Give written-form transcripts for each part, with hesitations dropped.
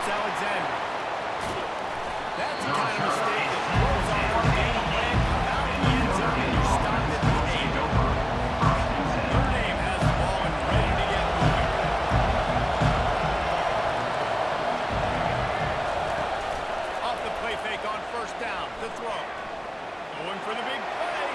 It's Alexander. That's the kind of mistake that throws off your game plan. Come out in the end zone and you stop it with 8. Notre Dame has the ball and ready to get moving. Off the play fake on first down. The throw. Going for the big play.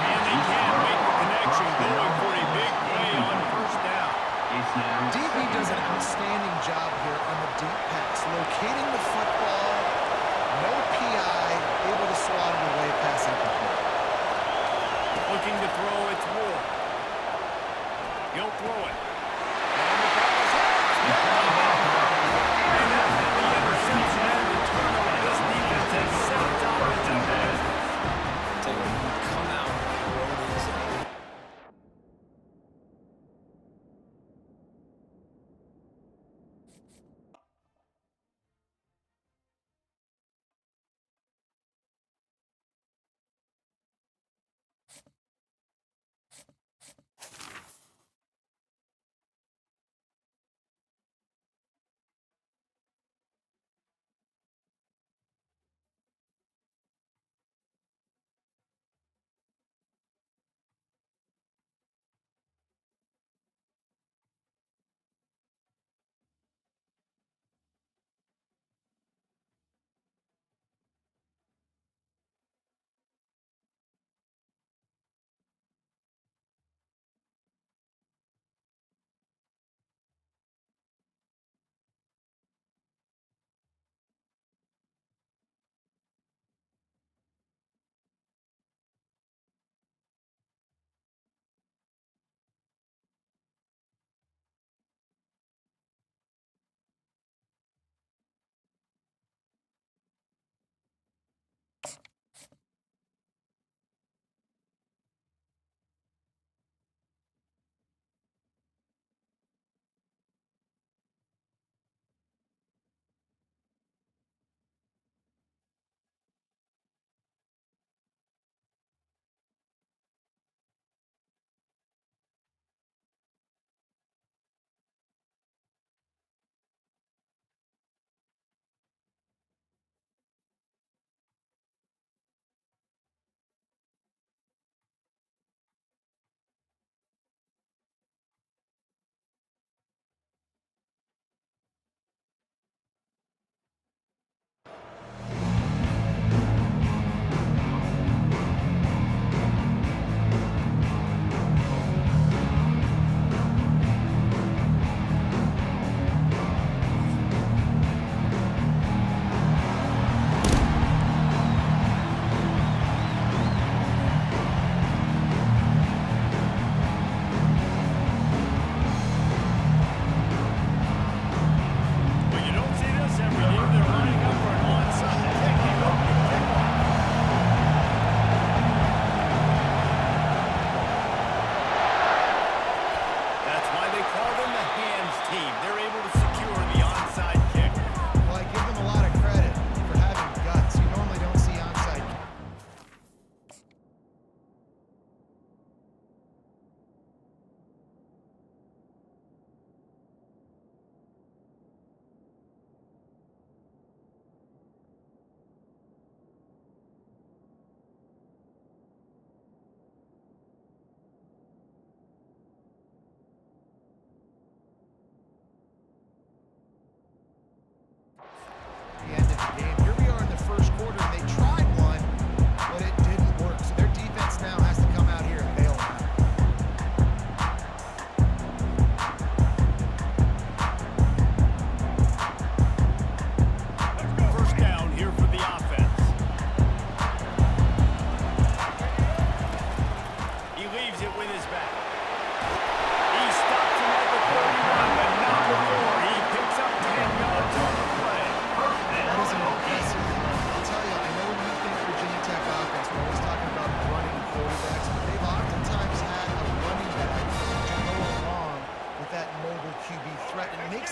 And they can't make the connection. Going for a big play on first down. DB does an outstanding job here on the deep pass, locating the football, no PI, able to swat it away, pass incomplete. Looking to throw, it's Ward. He'll throw it. And that's the interception and the turnover. This defense has set its offensive business. Come out and roll these out.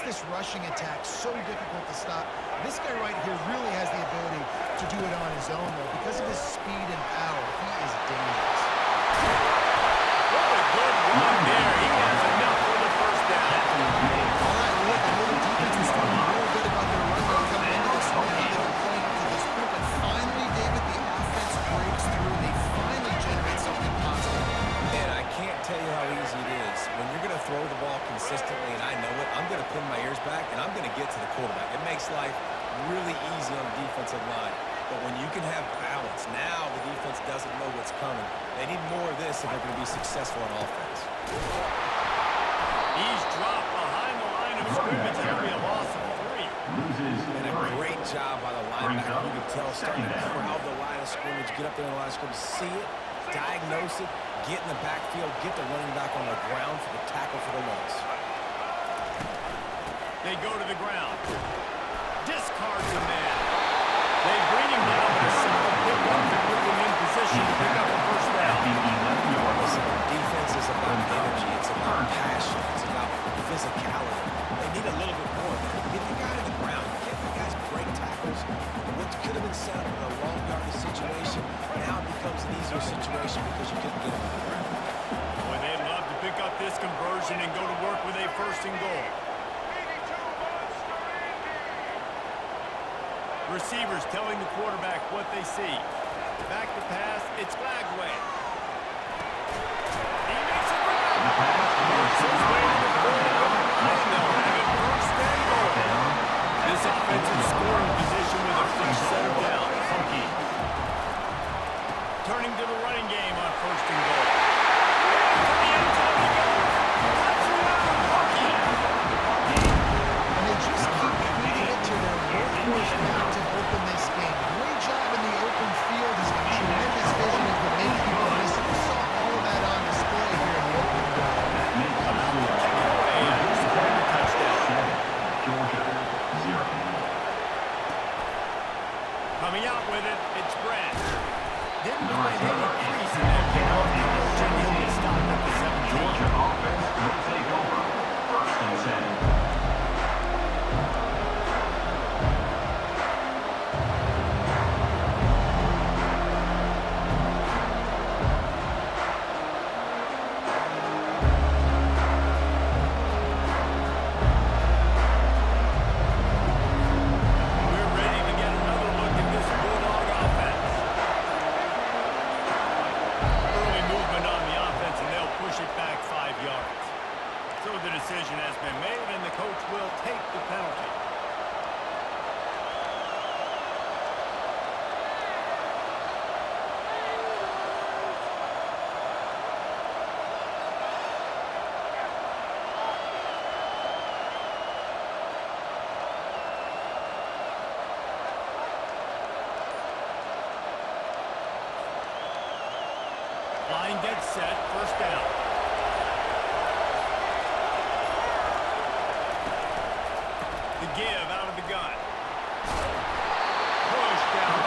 this rushing attack so difficult to stop. This guy right here really has the ability to do it on his own, though. Because of his speed and power, he is dangerous. What a good run there. He has enough for the first down. All right, look, a little defense But when you can have balance, now the defense doesn't know what's coming. They need more of this if they're going to be successful on offense. He's dropped behind the line of scrimmage. That'll be a loss of 3. And a great job by the linebacker. You can tell, starting to crowd the line of scrimmage, get up there in the line of scrimmage, see it, diagnose it, get in the backfield, get the running back on the ground for the tackle for the loss. They go to the ground. Discards a man. They bring him down with a simple pickup to put him in position to pick up a first down. Listen, defense is about energy. It's about passion. It's about physicality. They need a little bit more of that. Get the guy to the ground. Get the guys break tackles. What could have been set up in a long yardage situation now becomes an easier situation because you couldn't get him to the ground. Boy, they'd love to pick up this conversion and go to work with a first and goal. Receivers telling the quarterback what they see. Back to pass, it's Lagway. He makes a grab. Works his way to the 40-yard line. They'll have it first and goal. This offensive scoring position with a fresh set of downs. Turning to the running game on first and goal. And to the end zone he goes. Touchdown, Hockey. And they just keep feeding it to their workhorse back to open this game. Great job in the open field. He's got tremendous vision and can make people miss it. We saw all of that on display here in the opening drive. About to kick it away after scoring the touchdown. Coming out with it, it's Branch. Didn't find any crease in that kickoff coverage, and he'll be stopped at the 17. We're ready to get another look at this Bulldog offense. Early movement on the offense, and they'll push it back 5 yards. So the decision has been made, and the coach will take the penalty. Line gets set, first down. The give out of the gun. Push down.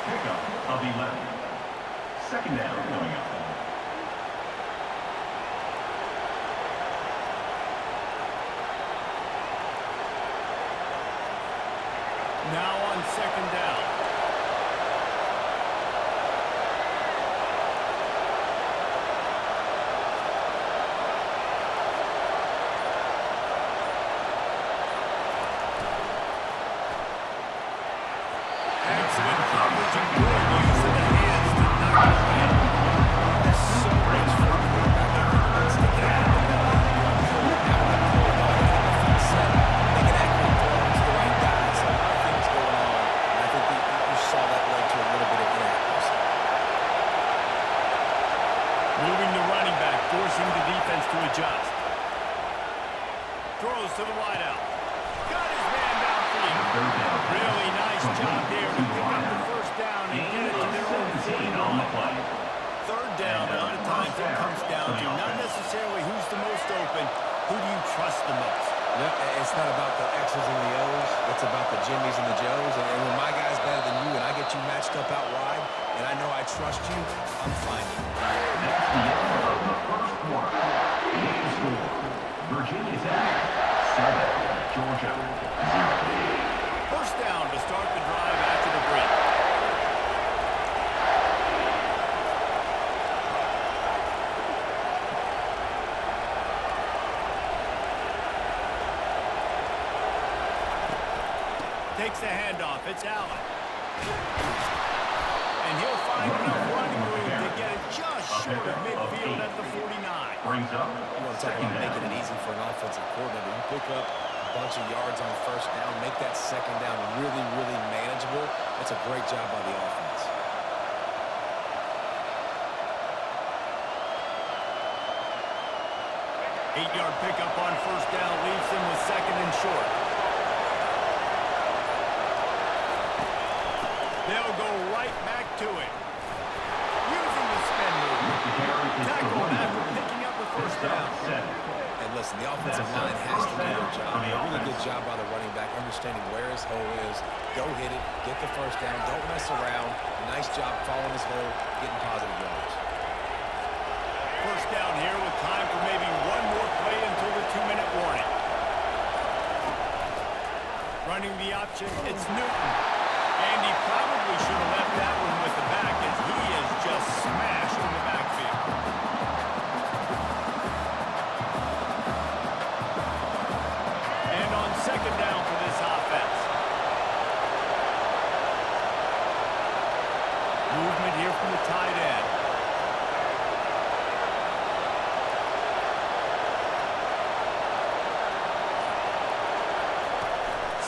Pickup of 11. Second down coming up. Now on second down. Excellent coverage and good use of the hands to knock it away. There's so much for the quarterback to think about sticking out of the ball. Now when the quarterback on the front set, they can actually throw it to the right guys. So a lot of things going on. And I think you saw that led to a little bit of inaccuracy. Moving the running back, forcing the defense to adjust. Throws to the wideout. Got his man downfield. Really nice job there to pick up the first down and get it to their own 49. Third down, a lot of times it comes down to not necessarily who's the most open, who do you trust the most? Yeah, it's not about the X's and the O's. It's about the Jimmies and the Joes. And when my guy's better than you and I get you matched up out wide, and I know I trust you, I'm finding you. That's the end of the first quarter. Game score. Virginia Tech 7, Georgia 0. First down to start the drive after the break. Takes the handoff. It's Allen. And he'll find enough running room to get it just short of midfield at the 49. Brings up You want to talk about making it easy for an offensive coordinator. You pick up a bunch of yards on first down, make that second down really, really manageable. That's a great job by the offense. Eight-yard pickup on first down leaves them with second and short. They'll go right back to it. Using the spin move. Tackle after picking up the first down. And listen, the offensive line has to do their job. A really good job by the running back, understanding where his hole is. Go hit it, get the first down, don't mess around. Nice job following his hole, getting positive yards. First down here with time for maybe one more play until the 2-minute warning. Running the option, it's Newton. And he probably should have left that one with the back as he is just smashed in the backfield. And on second down for this offense. Movement here from the tight end.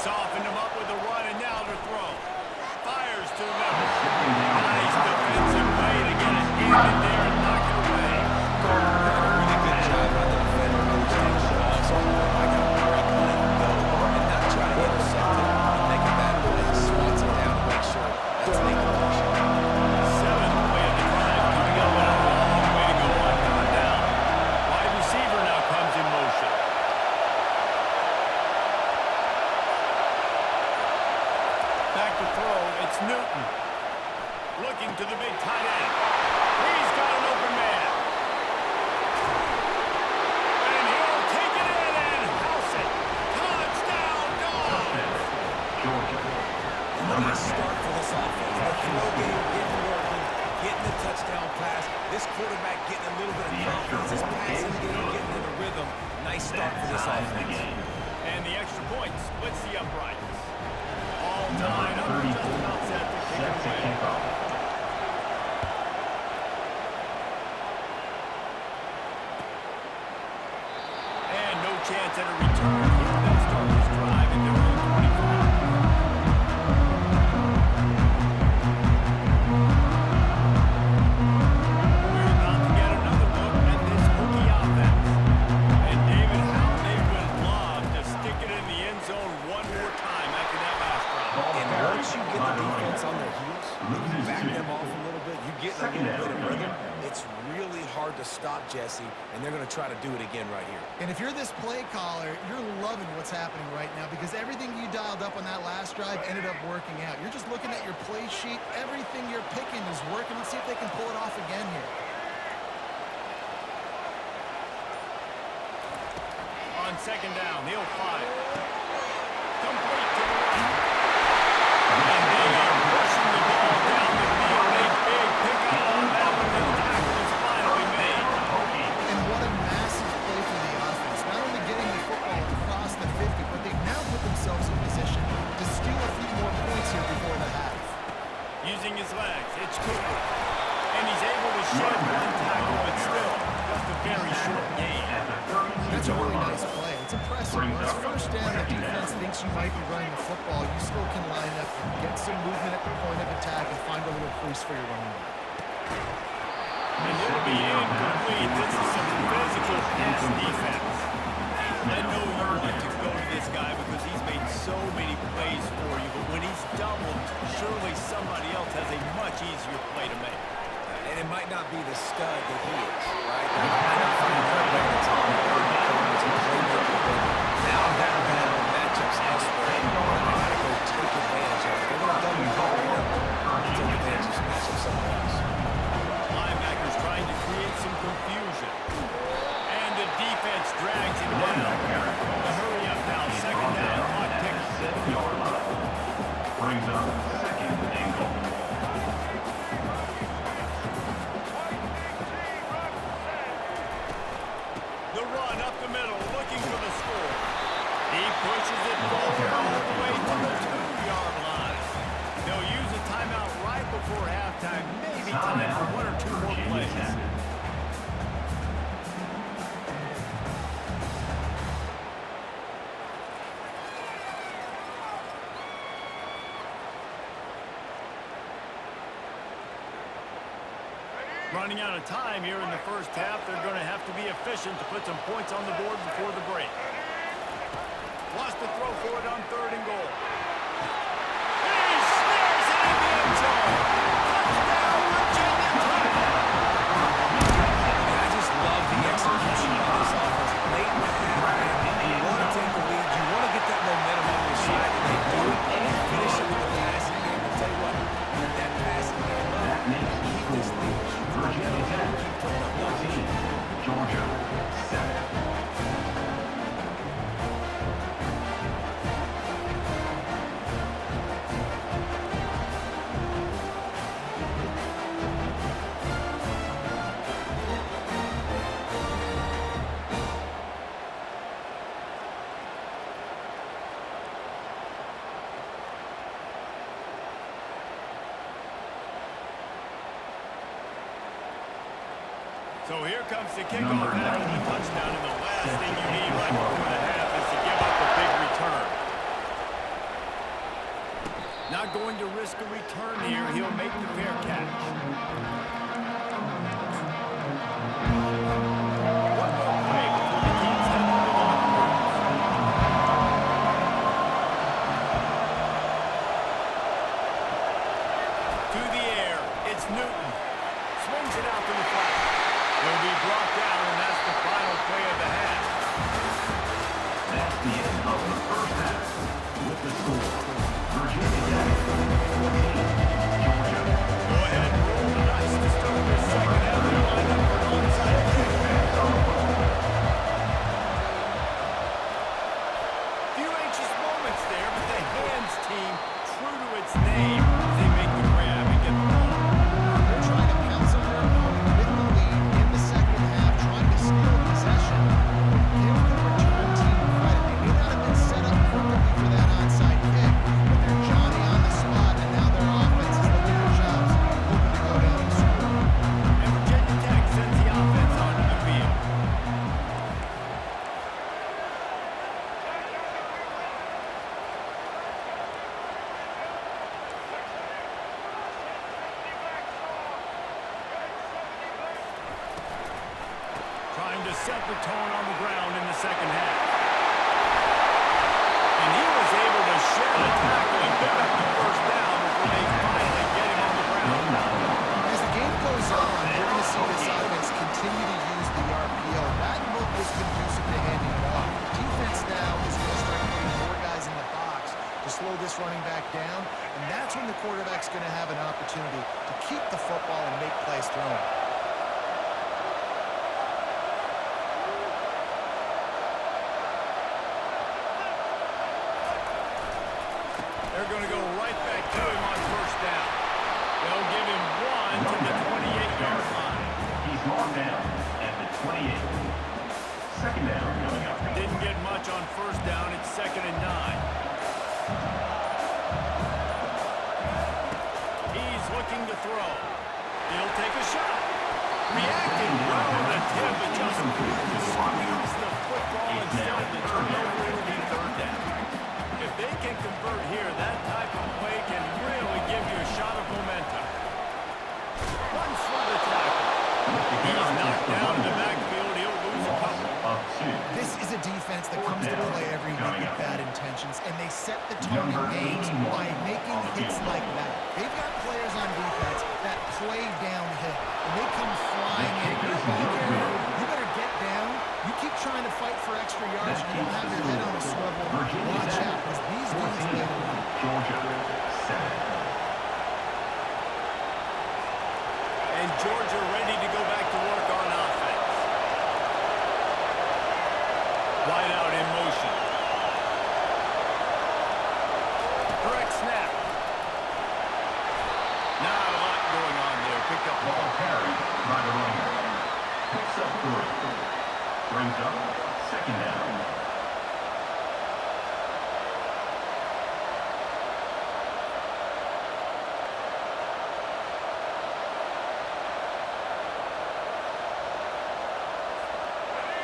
Softened him up with a run, and now to throw. Fires to the middle. Nice defensive play to get it in there and knock it away. Really good job by the defender understanding the ball. So I got a break, let it go, and not try to intercept it and make a bad play. He swats it down to make sure that's an incompletion. Seventh play of the drive coming up and a long way to go on coming down. Wide receiver now comes in motion. Back to throw, it's Newton. Looking to the big tight end. He's got an open man. And he'll take it in and house it. Touchdown, Dogs! Georgia. Nice start for this offense. The throw game getting working, getting the touchdown pass. This quarterback getting a little bit of confidence. His passing game getting in the rhythm. Nice start for this offense. And the extra point splits the uprights. All tied up, just about set to kick Set to away. kick off. And no chance at a return here. They'll start this drive at their own 25. We're about to get another look at this Hokie offense. And David, how they would love to stick it in the end zone one more time after that last drive. And once you get the defense on their heels, you back them off a little bit, you get in a little bit of rhythm, it's really hard to stop Jesse, and they're going to try to do it again right here. And if you're this play caller, you're loving what's happening right now because everything you dialed up on that last drive ended up working out. You're just looking at your play sheet. Everything you're picking is working. Let's see if they can pull it off again here. On second down, he'll fire. Complete to the right. And they are pushing the ball down the field. A big pickup on that one. The tackle is finally made. And what a massive play for the offense. Not only getting the football across the 50, but they've now put themselves in position to steal a few more points here before the half. Using his legs, it's Cooper. And he's able to shed one tackle, but still, just a very short gain. That's a really nice play. It's impressive. When it's first down, the defense thinks you might be running the football. You still can line up and get some movement at the point of attack and find a little crease for your running back. And it'll be incomplete. This is some physical pass defense. I know you want to go to this guy because he's made so many plays for you, but when he's doubled, surely somebody else has a much easier play to make. And it might not be the stud that he is, right? They might not find a quarterback that's on the playmaker, but now that we're going to have matchups elsewhere, I got to go take advantage of it. They're going to double cover him. Take advantage of some matchups somewhere else. Linebackers trying to create some confusion. And the defense drags him down. The hurry up now, second down, clock ticking. 7-yard line. Brings up second and goal. The run up the middle, looking for the score. He pushes it forward all the way to the 2-yard line. They'll use a timeout right before halftime. Maybe time for one or two more plays. Running out of time here in the first half, they're going to have to be efficient to put some points on the board before the break. Wants to throw for it on 3rd and goal. He snares it in the end zone. Touchdown, Virginia Tech. And I just love the execution of this offense. Late in the half, man, you want to take the lead. You want to get that momentum on your side, and they do it. They finish it with the passing game. I'll tell you what, with that passing game up, keep this lead. Virginia Tech 14, Georgia 7. So here comes the kickoff after the touchdown, and the last thing you need right before the half is to give up a big return. Not going to risk a return here. He'll make the fair catch. One more play before the teams head to the locker rooms. To the air, it's Newton. Swings it out to the flat. He'll be brought down, and that's the final play of the half. That's the end of the first half. With the score, Virginia Tech 14, Georgia. Go ahead and roll the dice to start this second half. They're lined up for an onside kick. Few anxious moments there, but the hands team, true to its name, they make the grab and get the ball. They're trying to pounce on their opponent with the lead in the second half, trying to steal possession. Give the return team credit. They may not have been set up perfectly for that onside kick, but they're Johnny on the spot, and now their offense is looking at jobs, hoping to go down and score. And Virginia Tech sends the offense onto the field. Trying to set the tone on the ground in the second half. And he was able to shed a tackle and pick up the first down before they finally get him on the ground. As the game goes on, you're going to see this offense continue to use the RPO. That look was conducive to handing it off. Defense now is going to start putting more guys in the box to slow this running back down, and that's when the quarterback's going to have an opportunity to keep the football and make plays throwing. They're going to go right back to him on first down. They'll give him one to the 28-yard line. He's marked down at the 28. Second down coming up. Didn't get much on first down. It's 2nd and 9. He's looking to throw. He'll take a shot. Reacting well on the tip, but just couldn't squeeze the football instead of the turnover. It'll be 3rd down. If they can convert here, that type of play can really give you a shot of momentum. Runs for the tackle. He's knocked down in the backfield. He'll lose a couple. Up two. This is a defense that comes to play every week with bad intentions, and they set the tone in games by making hits like that. They've got players on defense that play downhill, and they come flying in. You better get down. You keep trying to fight for extra yards, and you don't have your head on a swivel. Watch out, because these dudes play the run. Georgia 7. And Georgia ready to go back to work on offense. Wide out in motion. Direct snap. Not a lot going on there. Picked up the Ball ball. carried by the running back. Picks up 3. Brings up second down.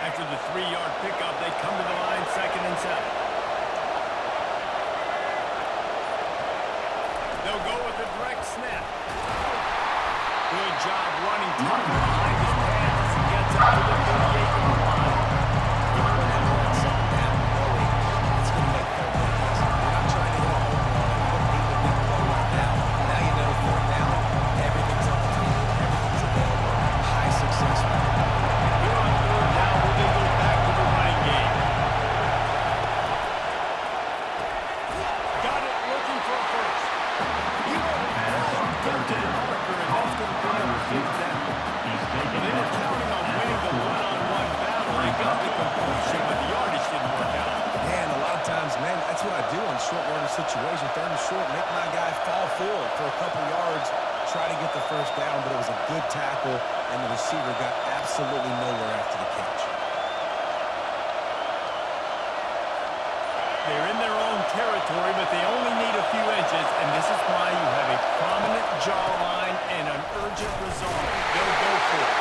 After the 3-yard pickup, they come to the line, 2nd and 7. They'll go with a direct snap. Good job running tough behind his pads as he gets up to the 38-yard line. Even when they're on second down, knowing it's going to make third down. You're not trying to hit a home run and put need a big play right now. Now you know third down, everything's on the table, everything's available. High success rate. Here on third down, we're going to go back to the running game. Got it, looking for a first. He went right to the marker, and that's going to bring up a fifth down. They were counting on winning the one-on-one battle. They got the completion, but the yardage didn't work out. Man, a lot of times, man, that's what I do on short yardage situation. Third and short, make my guy fall forward for a couple yards, try to get the first down, but it was a good tackle, and the receiver got absolutely nowhere after the catch. They're in their own territory, but they only need a few inches, and this is why you have a prominent jawline and an urgent resolve. They'll go for it.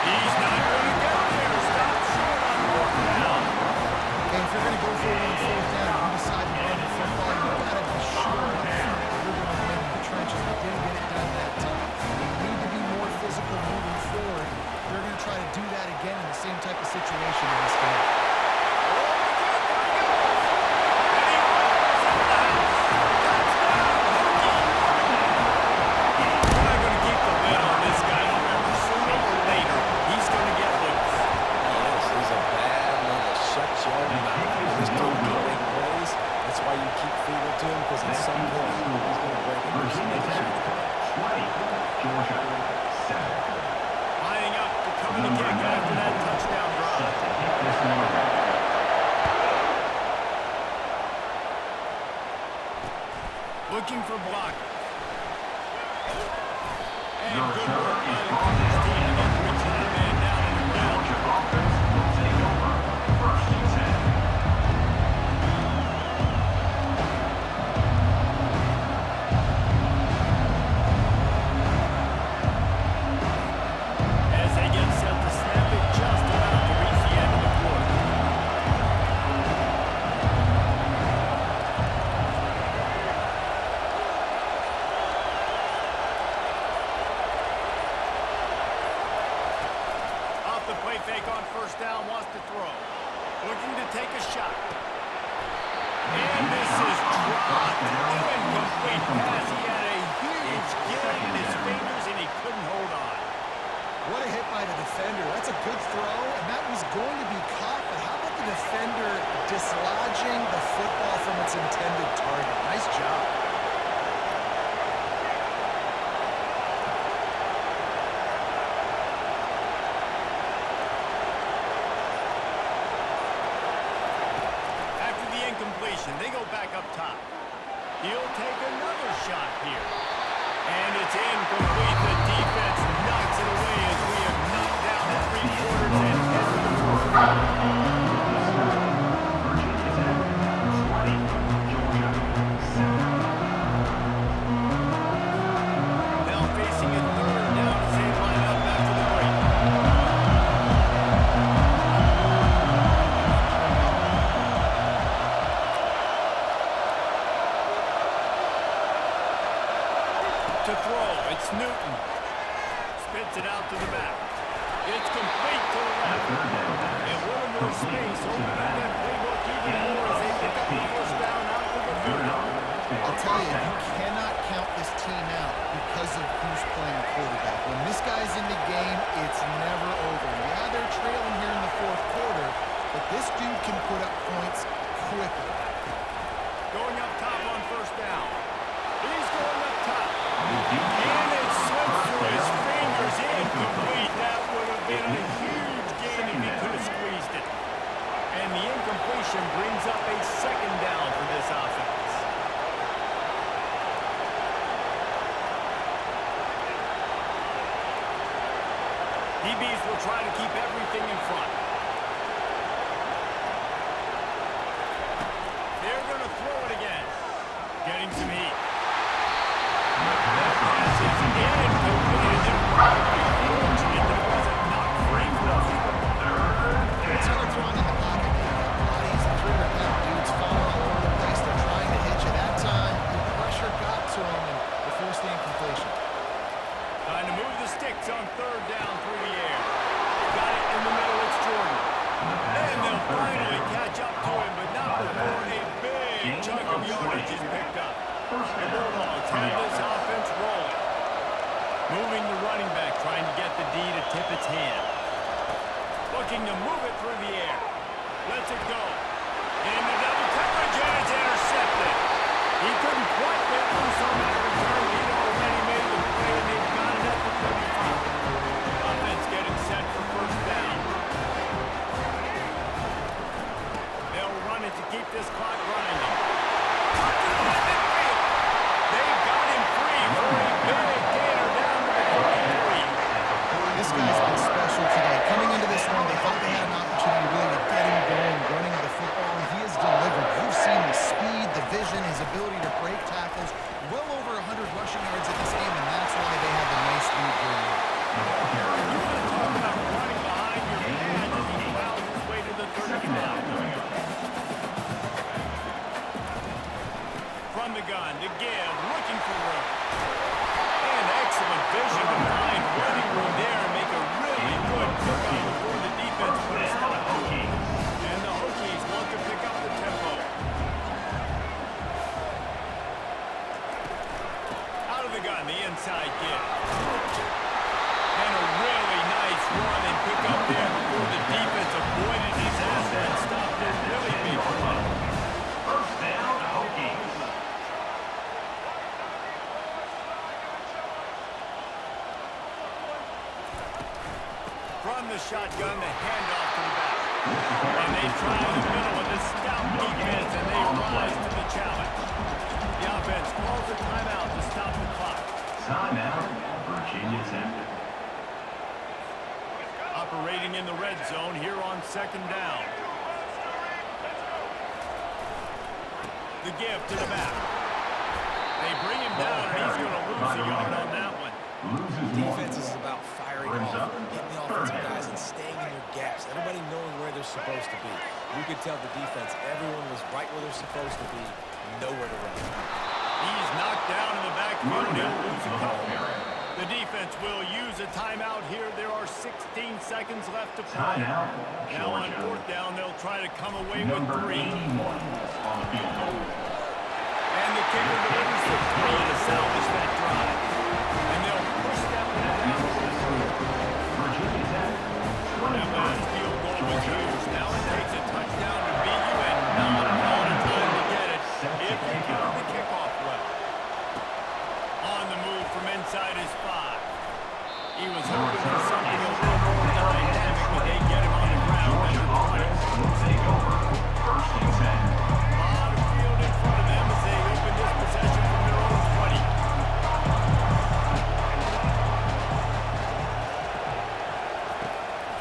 He's not going to get there. Stop short on fourth down. Okay, if you're going to go for it on fourth down, you decide to run the football, you got to be sure up front that you're going to win in the trenches. They didn't get it done that time. They need to be more physical moving forward. They're going to try to do that again in the same type of situation in this game. Looking for blockers. And good work by the Cardinals team to get the return man down in the ground. Georgia offense will take over. First and 10. As they get set to snap it, just about to reach the end of the quarter. Off the play fake on first down, wants to throw. Looking to take a shot. And this is dropped. Incomplete pass. He had a huge gain in his fingers and he couldn't hold on. What a hit by the defender. That's a good throw, and that was going to be caught, but how about the defender dislodging the football from its intended target? Nice job. After the incompletion, they go back up top. He'll take another shot here. And it's incomplete. The defense knocks it away as we have knocked down the 3 quarters and head to the fourth. Virginia Tech 20. Georgia 7. Now facing a third down as they line up after the break. To throw, it's Newton. Spits it out to the back. It's complete to the left. And a little more space, opening up that playbook even more as they pick up the first down out to the 30. I'll tell you, you cannot count this team out because of who's playing quarterback. When this guy's in the game, it's never over. Yeah, they're trailing here in the fourth quarter, but this dude can put up points quickly. Going up top on first down. He's going up top. And it slips through his fingers. Incomplete. That would have been a huge gain if he could have squeezed it. And the incompletion brings up a second down for this offense. DBs will try to keep everything in front. They're going to throw it again. Getting some heat. That pass is incomplete. They're probably fortunate that it wasn't knocked free for a fourth. It's hard throwing in the pocket. Bodies and 300-pound dudes falling all over the place. They're trying to hit you. That time, the pressure got to them and they forced the incompletion. Time to move Move the sticks on third down through the air. Got it in the middle, it's Jordan. And they'll finally catch up to him, but not before a big chunk of yardage is picked up. The Bulldogs have this offense rolling. Moving the running back, trying to get the D to tip its hand. Looking to move it through the air. Lets it go. Into double coverage, and it's intercepted. He couldn't quite get loose on that return. He'd already made the play, and they've got it at the 35. Offense getting set for first down. They'll run it to keep this clock grinding. They've got him free for a big gainer down to the 43. This guy's been special today. Coming into this one, they thought they had an opportunity really to get him going, running the football, and he has delivered. You've seen the speed, the vision, his ability to break tackles. Well over 100 rushing yards in this game, and that's why they have a nice lead here. You want to talk about running behind your man as he plows his way to the 35. From the gun to give, looking for room. And excellent vision to find running room there and make a really good pickup before the defense put a stop to it. And the Hokies want to pick up the tempo. Out of the gun, the inside give. And a really nice run and pick up there before the defense avoided his ass and stopped a really big play. First down, Hokies. From the shotgun, the handoff to the back. And they try in the middle of the stout defense, and they rise to the challenge. The offense calls a timeout to stop the clock. Timeout, Virginia Tech. Operating in the red zone here on second down. The give to the back. They bring him down, and he's going to lose a yard on that one. Defense is about firing off, getting the offensive guys and staying in their gaps. Everybody knowing where they're supposed to be. You could tell the defense, everyone was right where they're supposed to be, nowhere to run. He's knocked down in the backfield, and he'll lose a couple. The defense will use a timeout here. There are 16 seconds left to play. Timeout, Now on Georgia. fourth down, they'll try to come away Number with 3. 81 on the field goal. And the kicker delivers the 3 to salvage that drive. And they'll push that one down to the 3. Virginia Tech, That 25. last field goal was huge. Now it takes a touchdown to beat you and not a lot of time to get it if you cover the kickoff well. On the move from inside his 5. He was hoping for something a little more dynamic, but they get him on the ground at the 20. Will take over. First and 10. A lot of field in front of them as they open this possession from their own 20.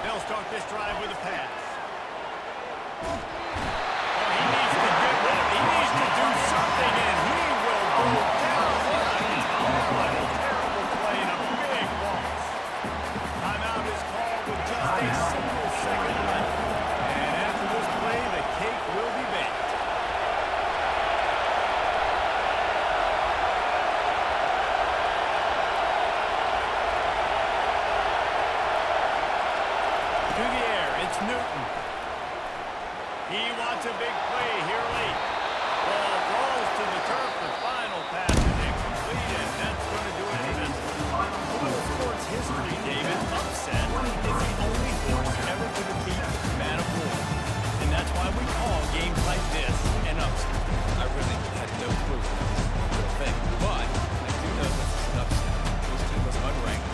They'll start this drive with a pass. Oh, he needs to get rid of it. He needs to do something, and he will go down. What a terrible play and a big loss. Timeout is called with just a single second left. And after this play, the cake will be baked. To the air, it's Newton. He wants a big play here late. Ball falls to the turf. The final pass is incomplete, and that's going to do it for this one. Over sports history, David, upset is the only horse ever to defeat Man of War. And that's why we call games like this an upset. I really had no clue that was a real thing, but